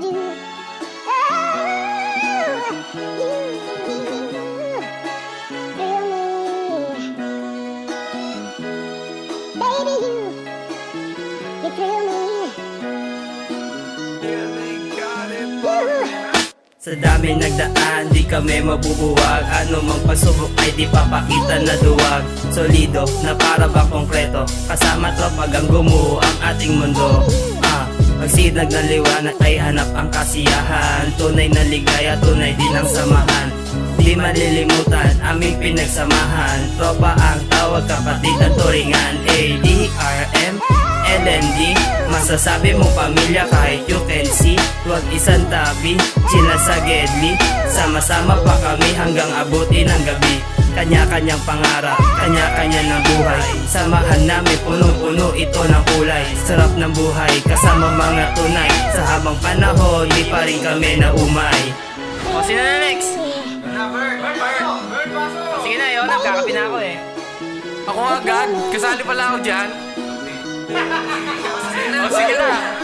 Sa dami nagdaan, di kami mabubuwag. Ano mang pasubok ay di papakita na duwag. Solido na para bang konkreto, kasama tropag ang gumuho ang ating mundo. Pagsinag ng liwanag ay hanap ang kasiyahan. Tunay na ligaya, tunay din ang samahan. Di malilimutan aming pinagsamahan. Tropa ang tawag, kapatid at turingan. ADRM, LND, masasabi mong pamilya kahit you can see. Huwag isang tabi, sila sa gedli. Sama-sama pa kami hanggang abutin ang gabi. Kanya-kanyang pangarap, kanya-kanya ng buhay. Samahan namin puno-puno ito ng kulay. Sarap ng buhay, kasama mga tunay. Sa habang panahon, di pa rin kami na umay. O, sino na next? Sige na, yun, nagkakapi na ako eh. Ako agad? Kasali pala ako dyan? O sige na.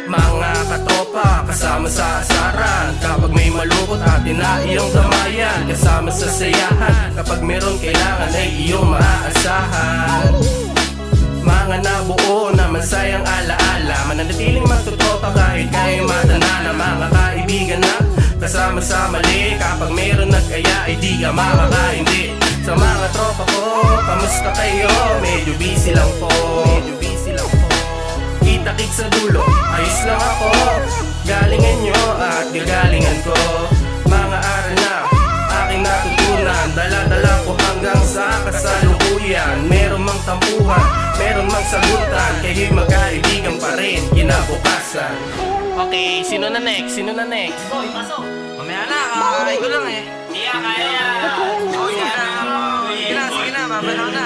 Mga katropa, kasama sa asaran. Kapag may malungkot atin na iyong damayan. Kasama sa sayahan, kapag meron kailangan ay iyong maaasahan. Mga nabuo na masayang alaala, mananatiling magtutropa kahit kayo matanda na. Mga kaibigan na kasama sa mali, kapag meron nag-aya ay di ka makakaindi. Sa mga tropa ko, kamusta kayo? Medyo busy lang po, kita-kit sa dulo, ayos lang ako. Galingan nyo at gagalingan ko. Mga aral na aking natutunan, dala-dala ko hanggang sa kasalukuyan. Meron mang tampuhan, meron mang sagutan, kayo'y magkaibigan pa rin kinabukasan. Okay, sino na next? Sino na next? Boy, pasok! Mamaya na, kakakain ko lang eh. Di ka kaya! Sige na, mabalaw na.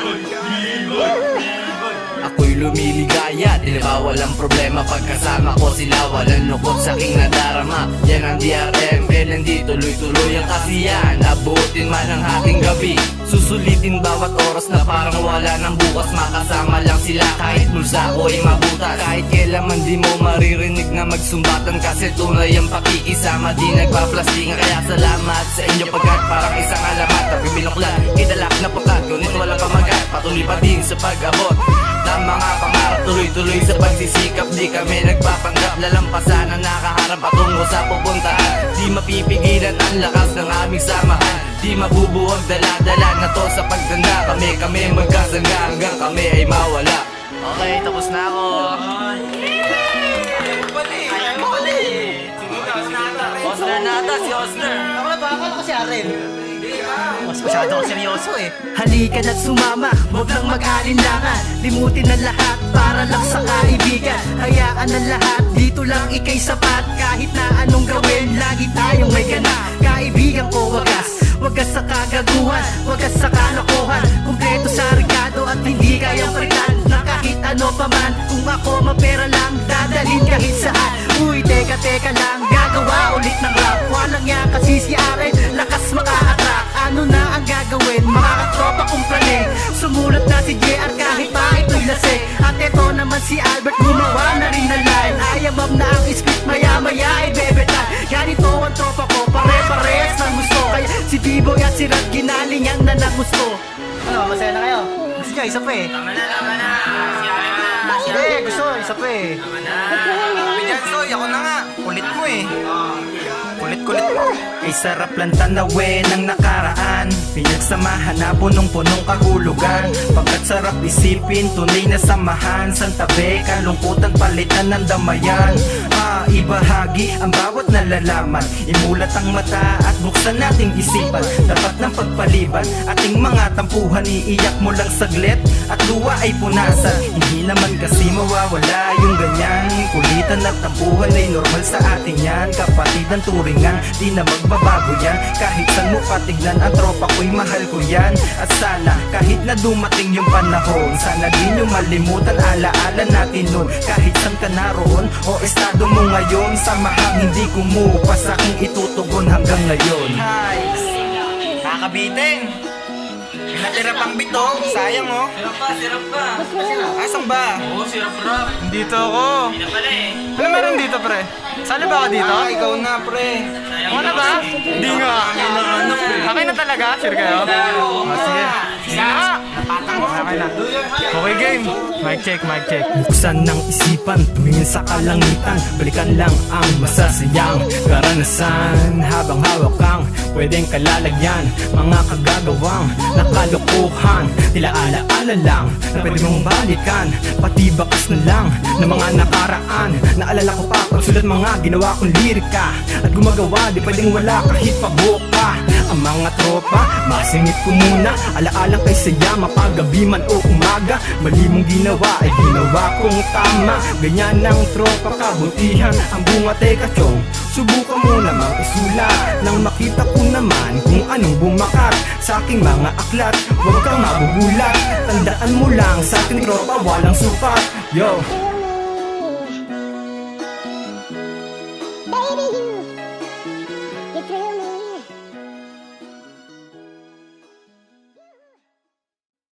Ako'y lumiligaya, di ba walang problema. Pagkasama ko sila, walang lungkot sa aking nadarama. Yan ang DRM, LND, tuloy-tuloy ang kasiyahan. Abutin man ang ating gabi, susulitin bawat oras na parang wala ng bukas. Makasama lang sila kahit bulsa ko'y mabutas. Kahit kailanman di mo maririnig na magsumbatan, kasi tunay ang pakikisama, di nagpaplastingan. Kaya salamat sa inyo pagkat parang isang alamat. Tapi binuklat, idalak na pagkat, ngunit walang pamagat. Patuloy pa din sa pag-abot ng mga pangarap, tuloy-tuloy sa pagsisikap. Di kami nagpapanggap, lalampasan ang nakaharap patungo sa pupuntahan. Di mapipigilan ang lakas ng aming samahan. Di mabubuwag dala-dala na to sa pagtanda. Kami magkasangga hanggang kami ay mawala. Okay, tapos na ako. Ayaw mo pala eh. Osner nata, si Osner! Ako na ba? Akala ko si Aren. Mas masyado ako seryoso eh. Halika na't sumama, huwag lang mag-alinlangan. Limutin ang lahat para lang sa kaibigan. Hayaan ang lahat, dito lang ika'y sapat. Kahit na anong gawin, lagi tayong may gana. Kaibigan ko wagas sa kagaguhan, wagas sa kalokohan. Kumpleto sa regado at hindi kayang palitan. Na kahit ano pa man, kung ako mapera lang, dadalhin kahit saan. Uy, teka lang, gagawa ulit ng rap. Walang yan kasi si Aren, lakas maka-attract. Ano na ang gagawin, mga katropa kong planing. Sumulat na si JR kahit pa ito'y lasing. At eto naman si Albert, gumawa na rin ng line. Ayamam na ang script, maya-maya ay bebetan. Ganito ang tropa ko, pare-parehas ng gusto. Kaya si Biboy at si Rad, ginalingan na ng gusto. Ano, masaya na kayo? Gusto niya, isa pa eh. Tama na! Si Aaron na! Hindi, gusto, isa pa eh. Tama na! Sabi dyan, Soy, ako na nga. Kulit mo eh. Kulit mo. Ay sarap lang tanawin ang nakaraan. Pinagsamahan na punong-punong kahulugan. Pagkat sarap isipin, tunay na samahan. Santabi, kalungkutan, palitan ng damayan. Ibahagi ang bawat nalalaman. Imulat ang mata at buksan nating isipan. Dapat ng pagpaliban, ating mga tampuhan. Iiyak mo lang saglit at luwa ay punasan. Hindi naman kasi mawawala yung ganyan. Kulitan at tampuhan ay normal sa atin yan. Kapatid ang turingan, di na magbabago yan. Kahit saan mo patignan, ang tropa ko'y mahal ko yan. At sana kahit na dumating yung panahon, sana di nyo malimutan, alaala natin nun. Kahit saan ka naroon o estado mo ngayon, samahang hindi kumupas, aking itutugon hanggang ngayon. Hi! Nakakabitin! Natira pang bitong, sayang oh. Sirap pa! Ah, Nasaan ba? Oo, si Rap. Dito ako. Hindi na pala eh. Ano meron dito, pre? Sali ba ako dito? Ikaw na, pre. Ano ba? Hindi nga. Okay na talaga? Sure kayo? Sige. Sige na. Okay na. Okay, game. Mic check, mic check. Buksan ng isipan, tumingin sa kalangitan, balikan lang ang masasayang karanasan. Habang hawak kang pwedeng kalalagyan, mga kagagawang nakalokohan, tila alaala lang na pwede mong balikan, pati bakas na lang ng mga nakaraan. Naalala ko pa pagsulat mga ginawa kong lirika, at gumagawa di pwedeng wala kahit paboka. Ang mga tropa, masingit ko muna, alaalang kay saya, mapagabi man o umaga. Mali mong ginawa ay ginawa kong tama. Ganyan ang tropa, kabutihan ang bunga. Teka chong, subukan mo namang isulat, nang makita ko naman kung anong bumakat sa aking mga aklat. Huwag kang mabubulat, tandaan mo lang sa ating tropa walang sukat. Yo,